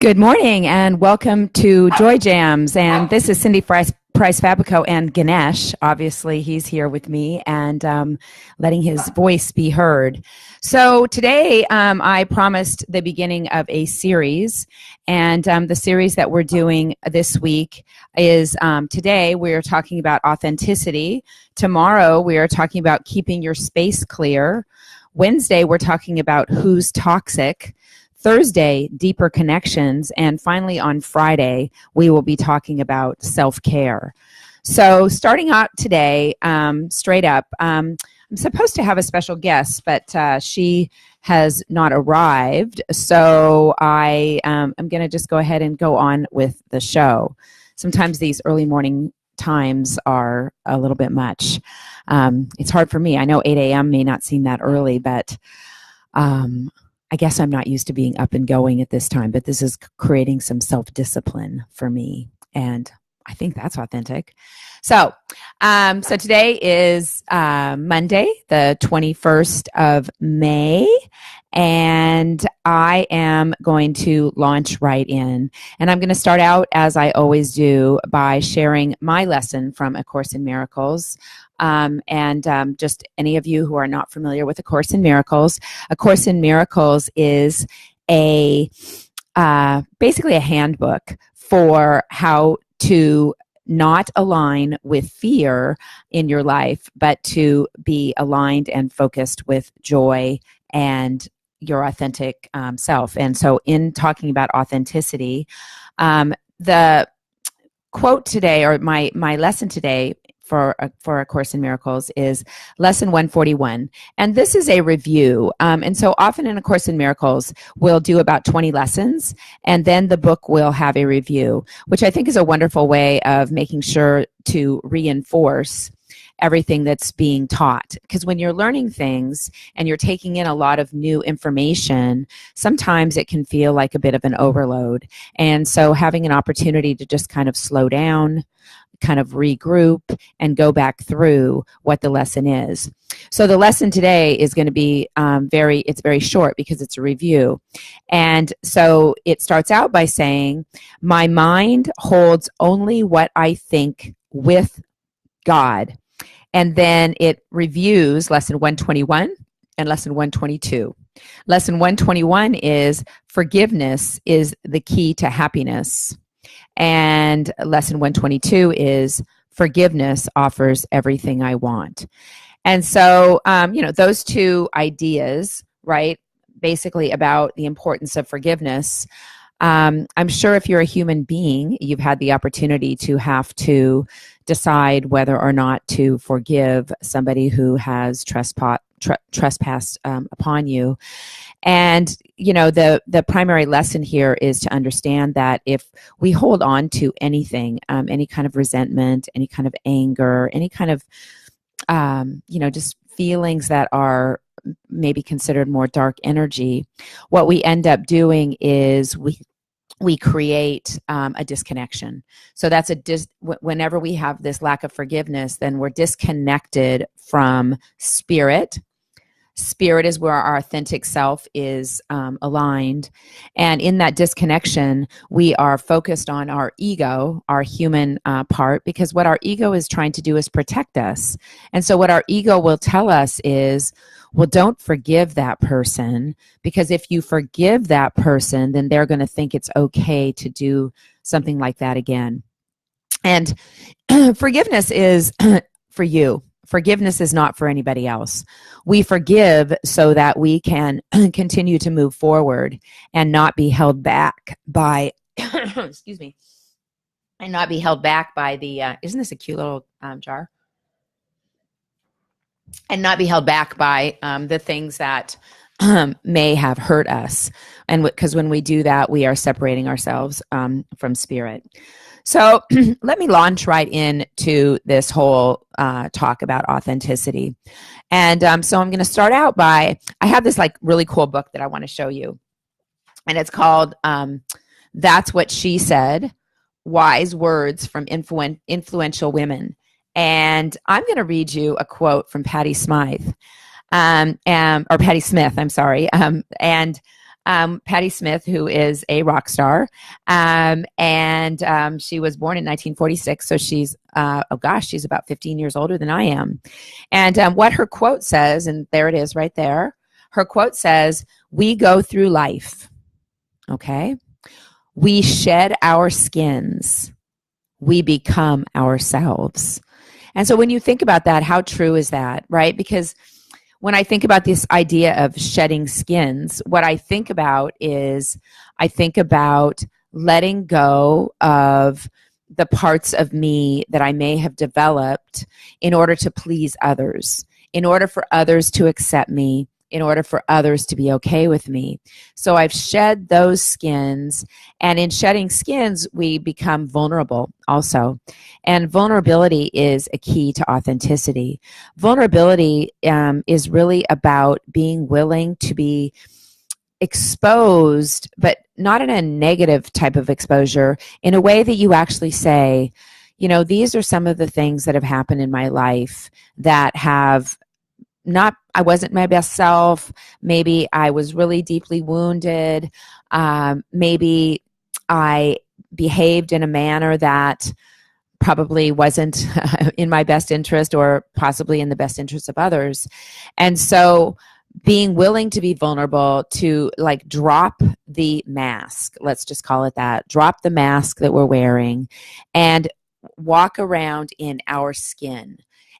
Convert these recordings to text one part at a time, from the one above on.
Good morning and welcome to Joy Jamz. And this is Cindy Price-Fabrico and Ganesh. Obviously, he's here with me and letting his voice be heard. So today, I promised the beginning of a series. And the series that we're doing this week is today we're talking about authenticity. Tomorrow, we are talking about keeping your space clear. Wednesday, we're talking about who's toxic. Thursday, deeper connections, and finally on Friday, we will be talking about self-care. So starting out today, straight up, I'm supposed to have a special guest, but she has not arrived, so I am going to just go ahead and go on with the show. Sometimes these early morning times are a little bit much. It's hard for me. I know 8 a.m. may not seem that early, but I guess I'm not used to being up and going at this time, but this is creating some self-discipline for me, and I think that's authentic. So today is Monday, the 21st of May, and I am going to launch right in. And I'm going to start out, as I always do, by sharing my lesson from A Course in Miracles. Just any of you who are not familiar with A Course in Miracles, A Course in Miracles is basically a handbook for how to not align with fear in your life, but to be aligned and focused with joy and your authentic self. And so in talking about authenticity, the quote today, or my lesson today for A Course in Miracles, is lesson 141. And this is a review. And so often in A Course in Miracles, we'll do about 20 lessons, and then the book will have a review, which I think is a wonderful way of making sure to reinforce everything that's being taught. Because when you're learning things and you're taking in a lot of new information, sometimes it can feel like a bit of an overload. And so having an opportunity to just kind of slow down, kind of regroup, and go back through what the lesson is. So the lesson today is going to be it's very short because it's a review. And so it starts out by saying, my mind holds only what I think with God. And then it reviews lesson 121 and lesson 122. Lesson 121 is forgiveness is the key to happiness. And lesson 122 is forgiveness offers everything I want. And so, those two ideas, right, basically about the importance of forgiveness. I'm sure if you're a human being, you've had the opportunity to have to decide whether or not to forgive somebody who has trespassed upon you. And, the primary lesson here is to understand that if we hold on to anything, any kind of resentment, any kind of anger, any kind of, just feelings that are maybe considered more dark energy, what we end up doing is we create a disconnection. So that's whenever we have this lack of forgiveness, then we're disconnected from spirit. Spirit is where our authentic self is aligned. And in that disconnection, we are focused on our ego, our human part, because what our ego is trying to do is protect us. And so what our ego will tell us is, well, don't forgive that person, because if you forgive that person, then they're going to think it's okay to do something like that again. And forgiveness is for you. Forgiveness is not for anybody else. We forgive so that we can continue to move forward and not be held back by, excuse me, and not be held back by the, isn't this a cute little jar? And not be held back by the things that may have hurt us. And because when we do that, we are separating ourselves from spirit. So let me launch right into this whole talk about authenticity. And so I'm going to start out by, I have this really cool book that I want to show you. And it's called That's What She Said, Wise Words from Influential Women. And I'm going to read you a quote from Patti Smith. Or Patti Smith, I'm sorry. And Patti Smith, who is a rock star. And she was born in 1946. So she's about 15 years older than I am. And what her quote says, and there it is right there. Her quote says, "We go through life, okay? We shed our skins. We become ourselves." And so when you think about that, how true is that, right? Because when I think about this idea of shedding skins, what I think about is letting go of the parts of me that I may have developed in order to please others, in order for others to accept me, in order for others to be okay with me. So I've shed those skins, and in shedding skins, we become vulnerable also. And vulnerability is a key to authenticity. Vulnerability is really about being willing to be exposed, but not in a negative type of exposure, in a way that you actually say, you know, these are some of the things that have happened in my life that have I wasn't my best self. Maybe I was really deeply wounded. Maybe I behaved in a manner that probably wasn't in my best interest or possibly in the best interest of others. And so being willing to be vulnerable, to like drop the mask, let's just call it that, drop the mask that we're wearing and walk around in our skin.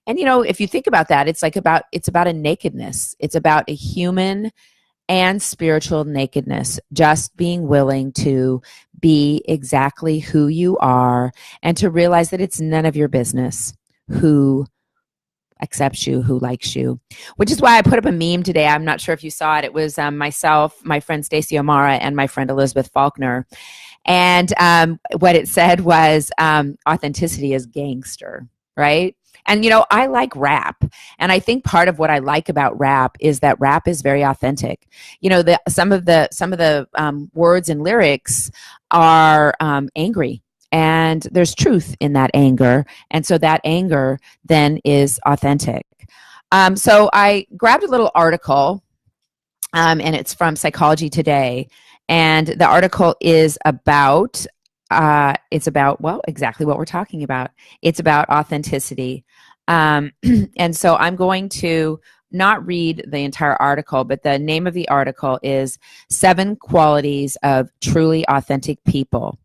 And, you know, if you think about that, it's about a nakedness. It's about a human and spiritual nakedness, just being willing to be exactly who you are and to realize that it's none of your business who accepts you, who likes you, which is why I put up a meme today. I'm not sure if you saw it. It was myself, my friend Stacey O'Mara, and my friend Elizabeth Faulkner. And what it said was authenticity is gangster, right? And, you know, I like rap. And I think part of what I like about rap is that rap is very authentic. You know, some of the words and lyrics are angry. And there's truth in that anger. And so that anger then is authentic. So I grabbed a little article, and it's from Psychology Today. And the article is about, well, exactly what we're talking about. It's about authenticity. And so I'm going to not read the entire article, but the name of the article is 7 Qualities of Truly Authentic People.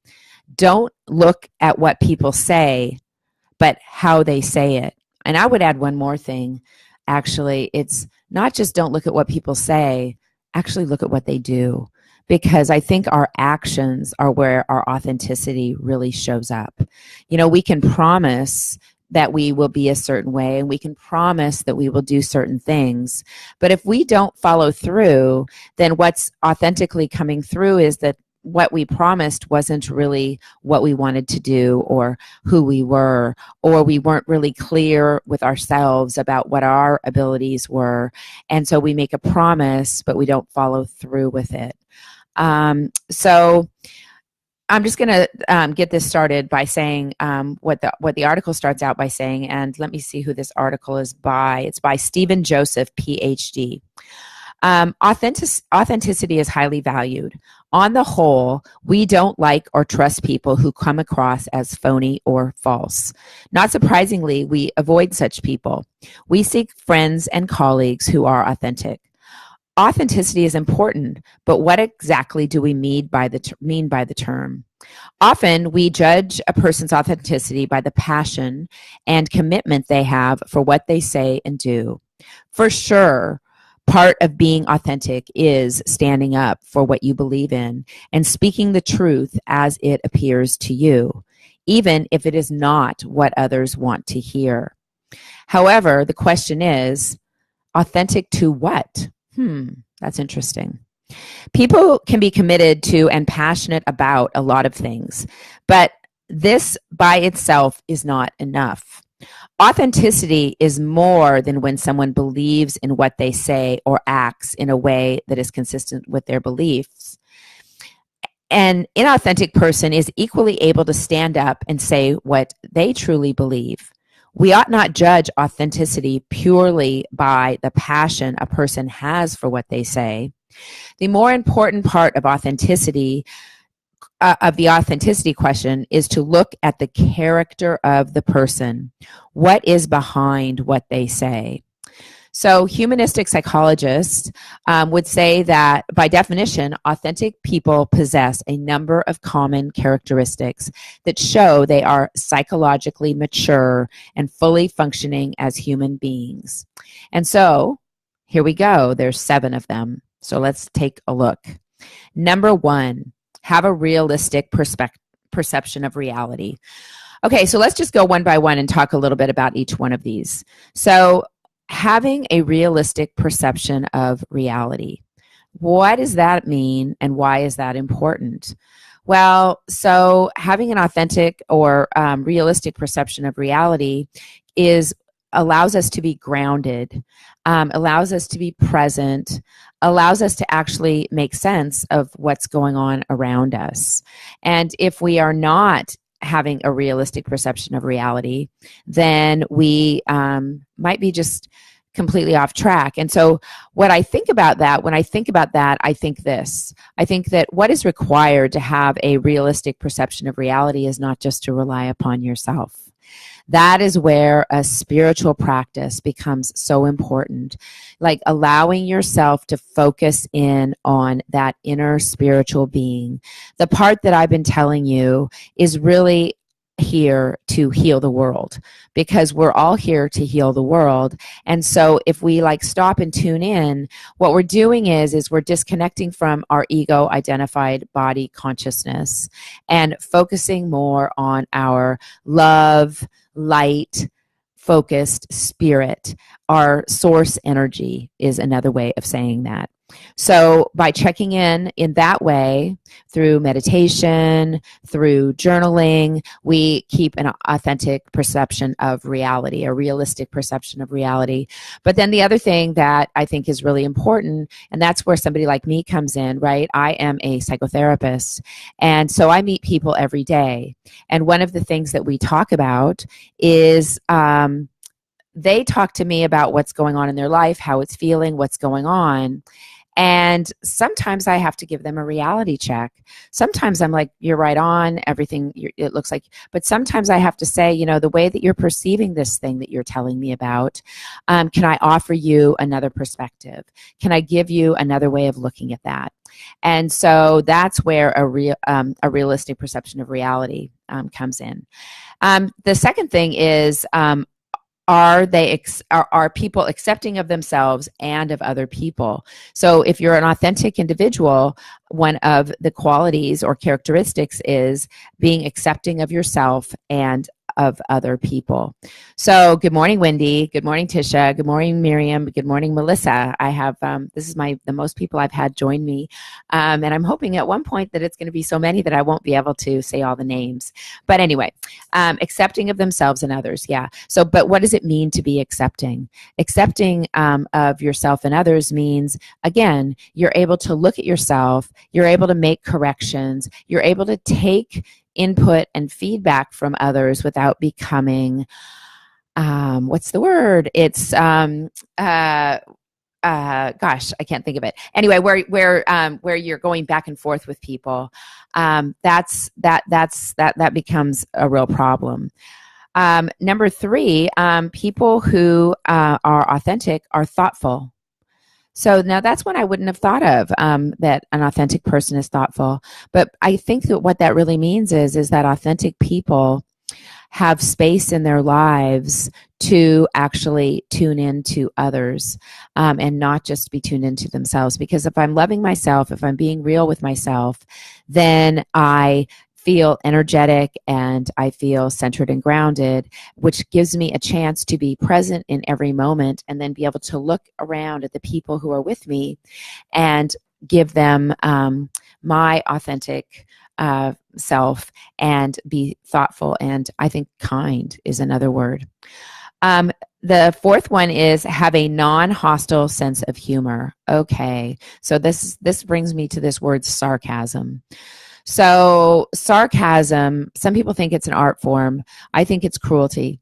Don't look at what people say, but how they say it. And I would add one more thing. Actually, it's not just don't look at what people say, actually look at what they do. Because I think our actions are where our authenticity really shows up. You know, we can promise that we will be a certain way and we can promise that we will do certain things. But if we don't follow through, then what's authentically coming through is that what we promised wasn't really what we wanted to do or who we were, or we weren't really clear with ourselves about what our abilities were. And so we make a promise, but we don't follow through with it. So I'm just going to get this started by saying what the article starts out by saying, and let me see who this article is by. It's by Stephen Joseph, PhD. Authenticity is highly valued. On the whole, we don't like or trust people who come across as phony or false. Not surprisingly, we avoid such people. We seek friends and colleagues who are authentic. Authenticity is important, but what exactly do we mean by the term? Often, we judge a person's authenticity by the passion and commitment they have for what they say and do. For sure, part of being authentic is standing up for what you believe in and speaking the truth as it appears to you, even if it is not what others want to hear. However, the question is, authentic to what? That's interesting. People can be committed to and passionate about a lot of things, but this by itself is not enough. Authenticity is more than when someone believes in what they say or acts in a way that is consistent with their beliefs. An inauthentic person is equally able to stand up and say what they truly believe. We ought not judge authenticity purely by the passion a person has for what they say. The more important part of authenticity, of the authenticity question, is to look at the character of the person. What is behind what they say? So humanistic psychologists would say that, by definition, authentic people possess a number of common characteristics that show they are psychologically mature and fully functioning as human beings. And so here we go. There's 7 of them. So let's take a look. Number 1, have a realistic perception of reality. Okay, so let's just go one by one and talk a little bit about each one of these. So having a realistic perception of reality. What does that mean, and why is that important? Well, so having an authentic or realistic perception of reality allows us to be grounded, allows us to be present, allows us to actually make sense of what's going on around us. And if we are not having a realistic perception of reality, then we might be just completely off track. And so when I think about that, I think this. I think that what is required to have a realistic perception of reality is not just to rely upon yourself. That is where a spiritual practice becomes so important, like allowing yourself to focus in on that inner spiritual being. The part that I've been telling you is really here to heal the world, because we're all here to heal the world. And so if we stop and tune in, what we're doing is we're disconnecting from our ego identified body consciousness and focusing more on our love, light, focused spirit. Our source energy is another way of saying that. So by checking in that way, through meditation, through journaling, we keep an authentic perception of reality, a realistic perception of reality. But then the other thing that I think is really important, and that's where somebody like me comes in, right? I am a psychotherapist, and so I meet people every day. And one of the things that we talk about is they talk to me about what's going on in their life, how it's feeling, what's going on. And sometimes I have to give them a reality check. Sometimes I'm like, you're right on, everything, it looks like, but sometimes I have to say, the way that you're perceiving this thing that you're telling me about, can I offer you another perspective? Can I give you another way of looking at that? And so that's where a realistic perception of reality comes in. The second thing is, are people accepting of themselves and of other people? So if you're an authentic individual, one of the qualities or characteristics is being accepting of yourself and of other people. So good morning, Wendy. Good morning, Tisha. Good morning, Miriam. Good morning, Melissa. I have, this is the most people I've had join me. And I'm hoping at one point that it's going to be so many that I won't be able to say all the names. But anyway, accepting of themselves and others. Yeah. So, but what does it mean to be accepting? Accepting of yourself and others means, again, you're able to look at yourself, you're able to make corrections, you're able to take input and feedback from others without becoming, what's the word? It's, gosh, I can't think of it. Anyway, where you're going back and forth with people, that becomes a real problem. Number 3, people who are authentic are thoughtful. So now that's one I wouldn't have thought of, that an authentic person is thoughtful. But I think that what that really means is that authentic people have space in their lives to actually tune into others, and not just be tuned into themselves. Because if I'm loving myself, if I'm being real with myself, then I feel energetic and I feel centered and grounded, which gives me a chance to be present in every moment and then be able to look around at the people who are with me and give them my authentic self and be thoughtful. And I think kind is another word. The fourth one is have a non-hostile sense of humor. Okay, so this brings me to this word sarcasm. So sarcasm, some people think it's an art form. I think it's cruelty.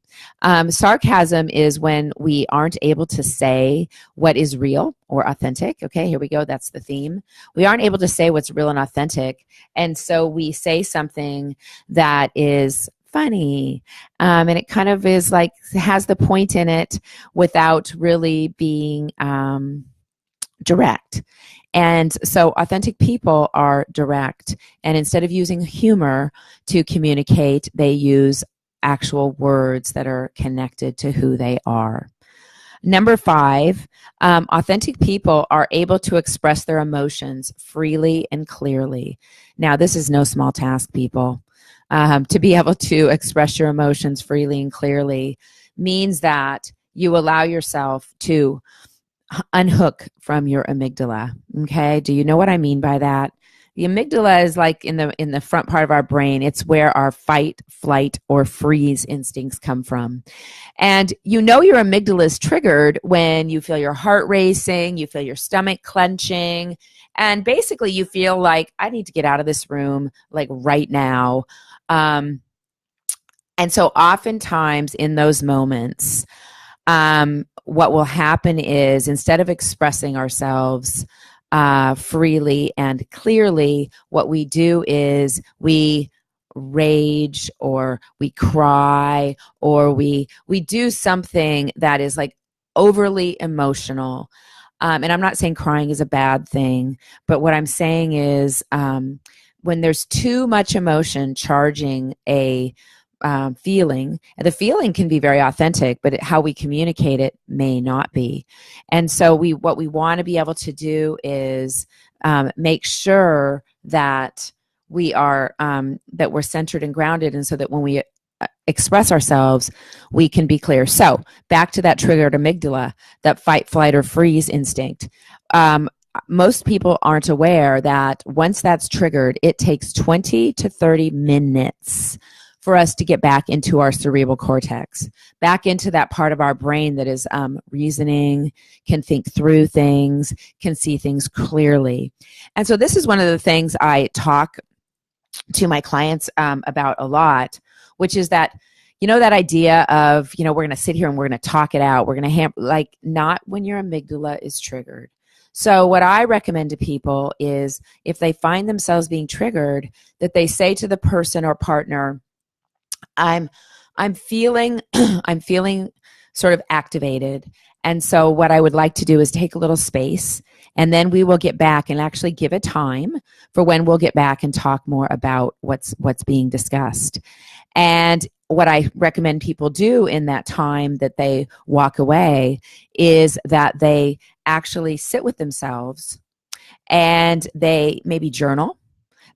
Sarcasm is when we aren't able to say what is real or authentic. Okay, here we go. That's the theme. We aren't able to say what's real and authentic. And so we say something that is funny. And it kind of is like, has the point in it without really being direct. And so authentic people are direct. And instead of using humor to communicate, they use actual words that are connected to who they are. Number 5, authentic people are able to express their emotions freely and clearly. Now, this is no small task, people. To be able to express your emotions freely and clearly means that you allow yourself to unhook from your amygdala. Okay, do you know what I mean by that? The amygdala is like in the front part of our brain. It's where our fight, flight, or freeze instincts come from. And you know your amygdala is triggered when you feel your heart racing, you feel your stomach clenching, and basically you feel like, I need to get out of this room like right now. And so oftentimes in those moments, what will happen is, instead of expressing ourselves freely and clearly, what we do is we rage, or we cry, or we do something that is like overly emotional. And I'm not saying crying is a bad thing, but what I'm saying is when there's too much emotion charging a feeling, and the feeling can be very authentic, but how we communicate it may not be. And so what we want to be able to do is make sure that we are that we're centered and grounded, and so that when we express ourselves, we can be clear. So back to that triggered amygdala, that fight, flight, or freeze instinct. Most people aren't aware that once that's triggered, it takes 20 to 30 minutes for us to get back into our cerebral cortex, back into that part of our brain that is reasoning, can think through things, can see things clearly. And so this is one of the things I talk to my clients about a lot, which is that, that idea of, we're going to sit here and we're going to talk it out. We're going to like, not when your amygdala is triggered. So what I recommend to people is, if they find themselves being triggered, that they say to the person or partner, I'm feeling I'm feeling sort of activated. And so what I would like to do is take a little space, and then we will get back and actually give a time for when we'll get back and talk more about what's being discussed. And what I recommend people do in that time that they walk away is that they actually sit with themselves, and they maybe journal,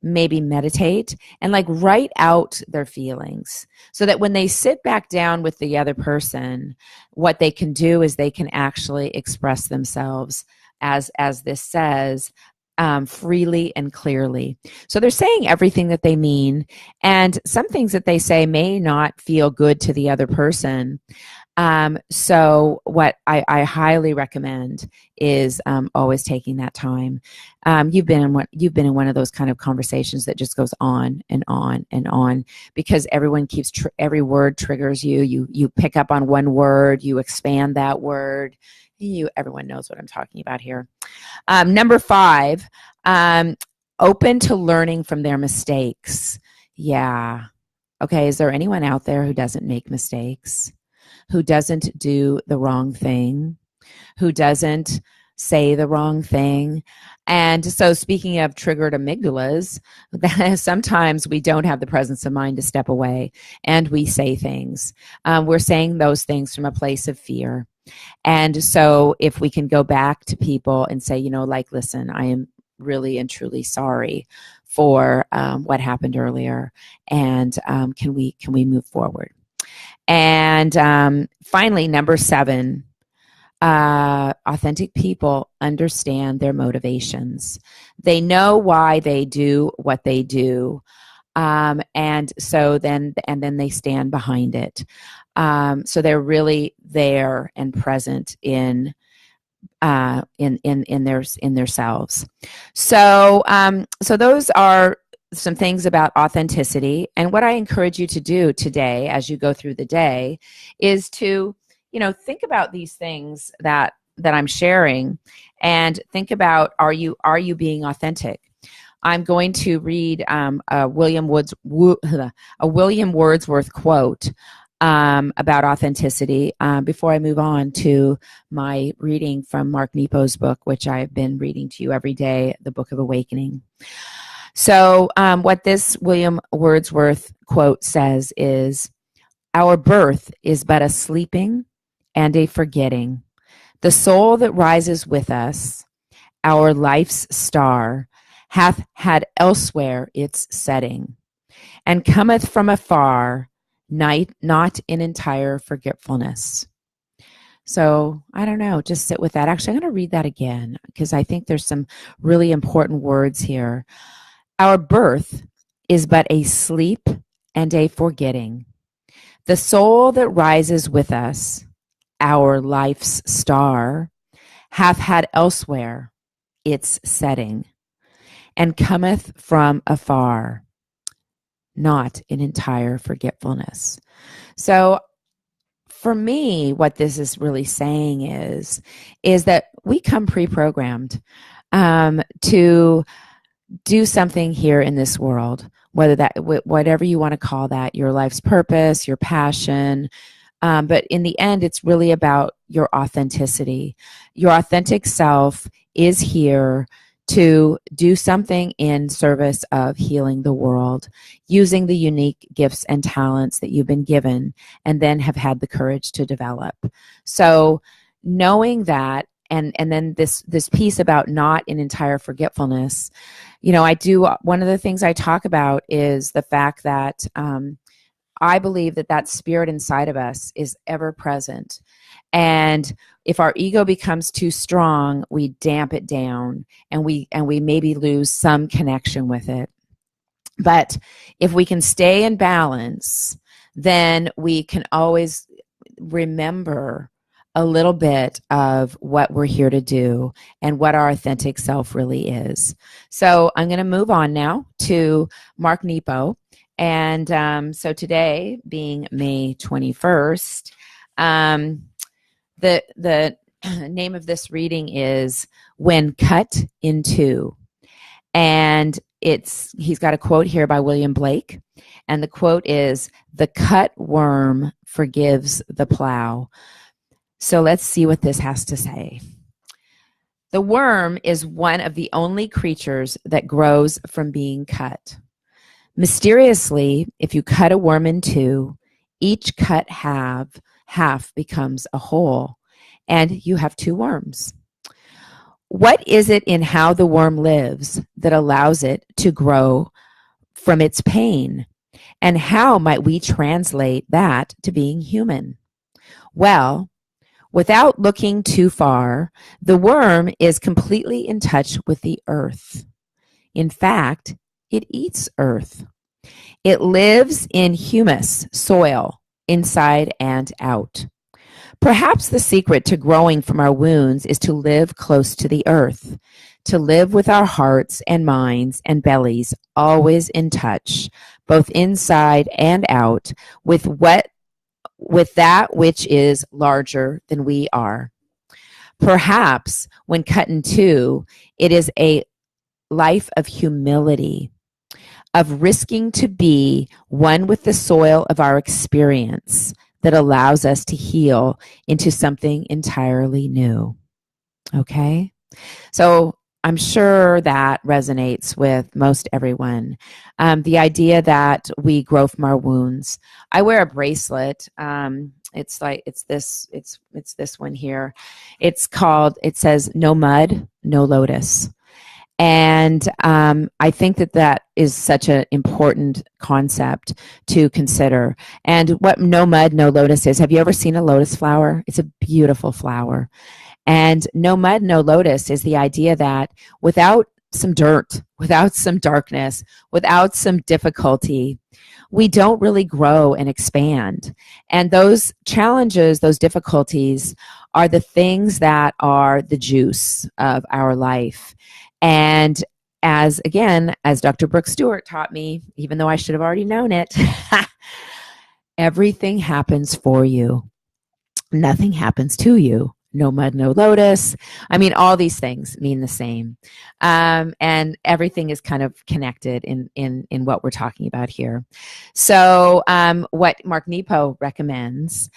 maybe meditate, and like write out their feelings, so that when they sit back down with the other person, what they can do is they can actually express themselves, as this says, freely and clearly. So they're saying everything that they mean, and some things that they say may not feel good to the other person. So what I highly recommend is always taking that time. You've been in one of those kind of conversations that just goes on and on and on, because everyone keeps every word triggers you. You pick up on one word, you expand that word. Everyone knows what I'm talking about here. Number 5, open to learning from their mistakes. Yeah. Okay. Is there anyone out there who doesn't make mistakes? Who doesn't do the wrong thing, who doesn't say the wrong thing? And so, speaking of triggered amygdalas, sometimes we don't have the presence of mind to step away, and we say things. We're saying those things from a place of fear. And so if we can go back to people and say, like, listen, I am really and truly sorry for what happened earlier, and can we move forward? And finally, number 7, authentic people understand their motivations. They know why they do what they do. And so then they stand behind it. So they're really there and present in their selves. So those are some things about authenticity. And what I encourage you to do today as you go through the day is to, think about these things that I'm sharing, and think about, are you being authentic? I'm going to read a William Wordsworth quote about authenticity before I move on to my reading from Mark Nepo's book, which I've been reading to you every day, the Book of Awakening. So what this William Wordsworth quote says is, "Our birth is but a sleeping and a forgetting. The soul that rises with us, our life's star, hath had elsewhere its setting, and cometh from afar, not in entire forgetfulness." So I don't know, just sit with that. Actually, I'm going to read that again because I think there's some really important words here. Our birth is but a sleep and a forgetting. The soul that rises with us, our life's star, hath had elsewhere its setting, and cometh from afar, not in entire forgetfulness. So for me, what this is really saying is that we come pre-programmed to do something here in this world, whatever you want to call that, your life's purpose, your passion. But in the end, it's really about your authenticity. Your authentic self is here to do something in service of healing the world, using the unique gifts and talents that you've been given and then have had the courage to develop. So knowing that, and then this piece about not in entire forgetfulness, one of the things I talk about is the fact that I believe that spirit inside of us is ever present. And if our ego becomes too strong, we damp it down and we maybe lose some connection with it. But if we can stay in balance, then we can always remember a little bit of what we're here to do and what our authentic self really is. So I'm going to move on now to Mark Nepo. And so today, being May 21st, the name of this reading is When Cut in Two. And he's got a quote here by William Blake. And the quote is, "The cut worm forgives the plow." So let's see what this has to say. The worm is one of the only creatures that grows from being cut. Mysteriously, if you cut a worm in two, each cut half becomes a whole, and you have two worms. What is it in how the worm lives that allows it to grow from its pain? And how might we translate that to being human? Well, without looking too far, the worm is completely in touch with the earth. In fact, it eats earth. It lives in humus, soil, inside and out. Perhaps the secret to growing from our wounds is to live close to the earth, to live with our hearts and minds and bellies always in touch, both inside and out, with that which is larger than we are. Perhaps when cut in two, it is a life of humility, of risking to be one with the soil of our experience that allows us to heal into something entirely new. Okay? So I'm sure that resonates with most everyone. The idea that we grow from our wounds. I wear a bracelet. It's this one here. It says "No mud, no lotus." And I think that is such an important concept to consider. And what no mud, no lotus is, have you ever seen a lotus flower? It's a beautiful flower. And no mud, no lotus is the idea that without some dirt, without some darkness, without some difficulty, we don't really grow and expand. And those challenges, those difficulties are the things that are the juice of our life. And as Dr. Brooke Stewart taught me, even though I should have already known it, everything happens for you. Nothing happens to you. No mud, no lotus. I mean, all these things mean the same. And everything is kind of connected in what we're talking about here. So what Mark Nepo recommends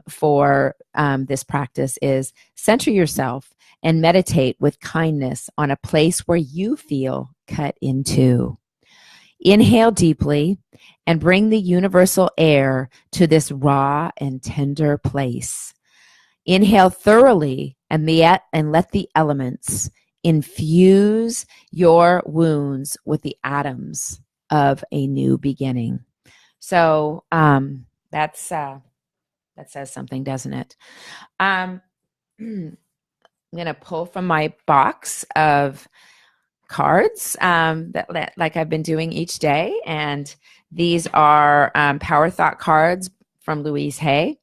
for this practice is center yourself and meditate with kindness on a place where you feel cut in two. Inhale deeply and bring the universal air to this raw and tender place. Inhale thoroughly and let the elements infuse your wounds with the atoms of a new beginning. So that says something, doesn't it? I'm going to pull from my box of cards that like I've been doing each day, and these are Power Thought cards from Louise Hay.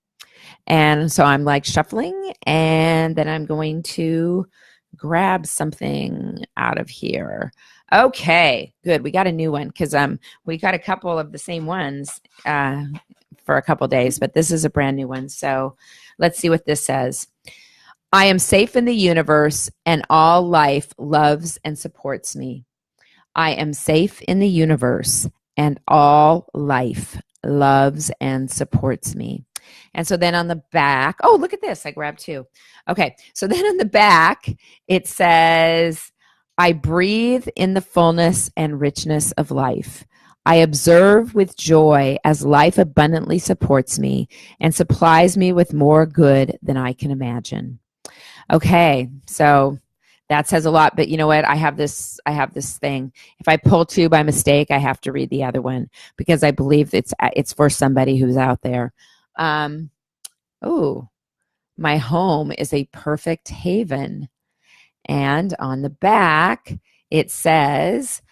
And so I'm like shuffling, and then I'm going to grab something out of here. Okay, good. We got a new one because we got a couple of the same ones for a couple days, but this is a brand new one. So let's see what this says. I am safe in the universe, and all life loves and supports me. I am safe in the universe, and all life loves and supports me. And so then on the back, oh, look at this. I grabbed two. Okay. So then on the back, it says, I breathe in the fullness and richness of life. I observe with joy as life abundantly supports me and supplies me with more good than I can imagine. Okay. So that says a lot, but you know what? I have this thing. If I pull two by mistake, I have to read the other one because I believe it's for somebody who's out there. My home is a perfect haven. And on the back, it says,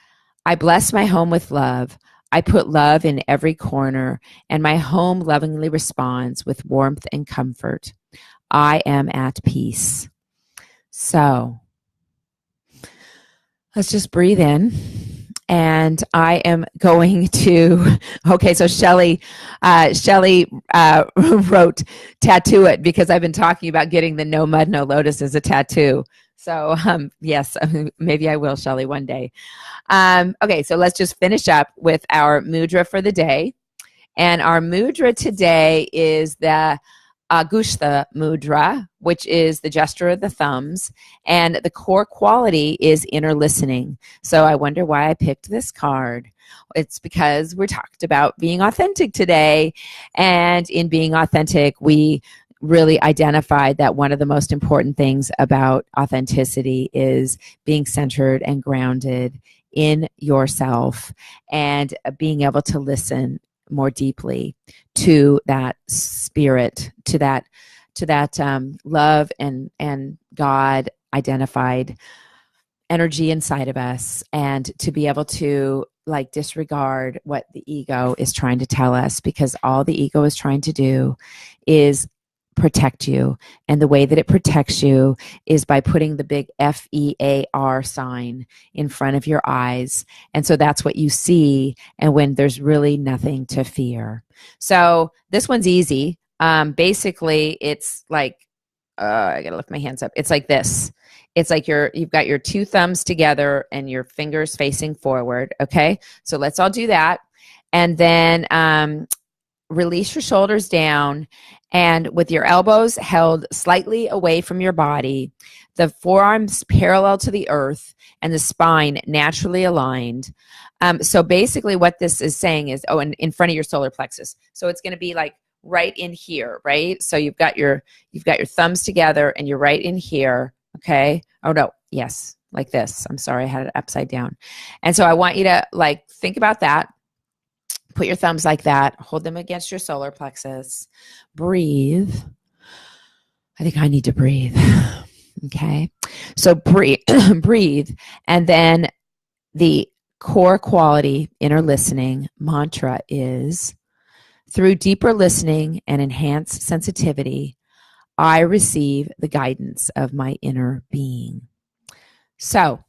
I bless my home with love. I put love in every corner, and my home lovingly responds with warmth and comfort. I am at peace. So let's just breathe in. And I am going to, okay, so Shelley wrote tattoo it because I've been talking about getting the no mud, no lotus as a tattoo. So yes, maybe I will, Shelley, one day. Okay, so let's just finish up with our mudra for the day. And our mudra today is the Agushtha mudra, which is the gesture of the thumbs, and the core quality is inner listening. So I wonder why I picked this card. It's because we talked about being authentic today, and in being authentic, we really identified that one of the most important things about authenticity is being centered and grounded in yourself and being able to listen more deeply to that spirit, to that love and God identified energy inside of us, and to be able to like disregard what the ego is trying to tell us, because all the ego is trying to do is protect you. And the way that it protects you is by putting the big FEAR sign in front of your eyes. And so that's what you see, and when there's really nothing to fear. So this one's easy. Basically, it's like, I gotta lift my hands up. It's like this. It's like you've got your two thumbs together and your fingers facing forward. Okay, so let's all do that. And then release your shoulders down, and with your elbows held slightly away from your body, the forearms parallel to the earth, and the spine naturally aligned. So basically what this is saying is, and in front of your solar plexus. So it's going to be like right in here, right? So you've got your thumbs together and you're right in here. Okay. Oh no. Yes. Like this. I'm sorry. I had it upside down. And so I want you to like think about that. Put your thumbs like that. Hold them against your solar plexus. Breathe. I think I need to breathe. Okay. So breathe, breathe. And then the core quality, inner listening mantra is, through deeper listening and enhanced sensitivity, I receive the guidance of my inner being. So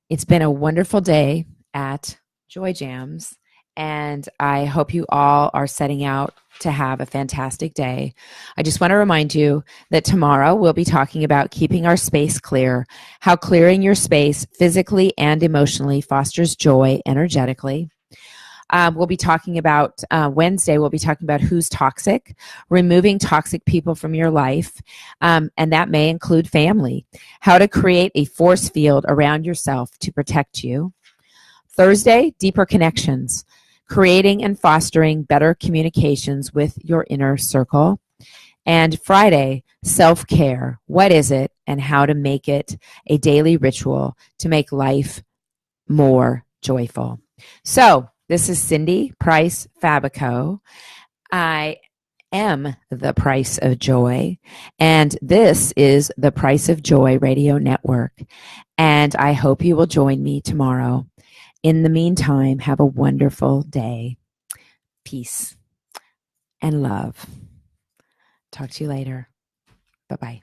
It's been a wonderful day at Joy Jamz, and I hope you all are setting out to have a fantastic day. I just want to remind you that tomorrow we'll be talking about keeping our space clear, how clearing your space physically and emotionally fosters joy energetically. We'll be talking about Wednesday, we'll be talking about who's toxic, removing toxic people from your life, and that may include family, how to create a force field around yourself to protect you. Thursday, deeper connections, creating and fostering better communications with your inner circle. And Friday, self-care, what is it and how to make it a daily ritual to make life more joyful. So, this is Cindy Price Fabico. I am the Price of Joy, and this is the Price of Joy Radio Network. And I hope you will join me tomorrow. In the meantime, have a wonderful day. Peace and love. Talk to you later. Bye-bye.